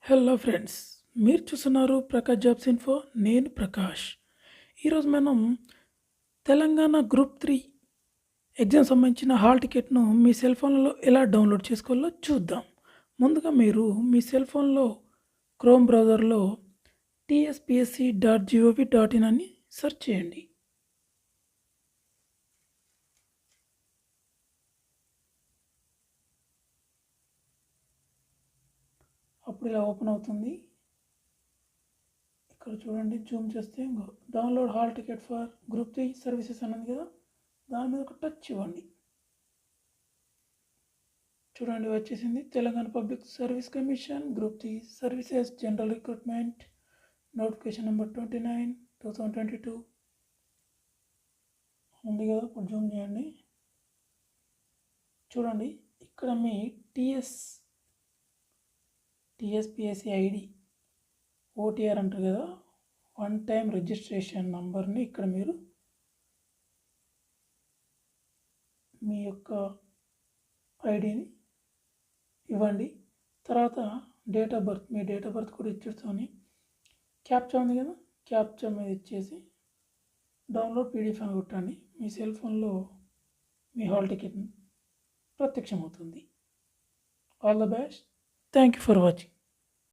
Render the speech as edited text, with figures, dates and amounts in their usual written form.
Hello friends, మీరు చూస్తున్నారు Prakash jobs info. నేను ప్రకాష్. ఈరోజు మనం తెలంగాణ గ్రూప్ 3 ఎగ్జామ్ సంబంధించిన హాల్ టికెట్ను మీ సెల్ ఫోన్లో ఎలా డౌన్లోడ్ చేసుకోవాలో చూద్దాం. ముందుగా మీరు మీ సెల్ ఫోన్లో క్రోమ్ బ్రౌజర్లో tspsc.gov.in అని సెర్చ్ చేయండి. అప్పుడు ఇలా ఓపెన్ అవుతుంది. ఇక్కడ చూడండి, జూమ్ చేస్తే download hall ticket for group 3 services అన్నది కదా, దాని మీద ఒక టచ్ ఇవ్వండి. చూడండి, వచ్చేసింది. Telangana public service commission group 3 services general recruitment notification number 29 2022 ఉంది కదా. ఇప్పుడు జూమ్ చేయండి. చూడండి, ఇక్కడ మీ టీఎస్పిఎస్సి ఐడి ఓటీఆర్ అంటారు కదా, వన్ టైం రిజిస్ట్రేషన్ నంబర్ని ఇక్కడ మీరు మీ యొక్క ఐడిని ఇవ్వండి. తర్వాత date of birth, me date of birth కూడా ఇచ్చేసుకొని క్యాప్చా ఉంది కదా, క్యాప్చా మీద ఇచ్చేసి డౌన్లోడ్ పీడిఎఫ్ అని కొట్టండి. మీ సెల్ ఫోన్లో మీ హాల్ టికెట్ ప్రత్యక్షమవుతుంది. All the best. Thank you for watching.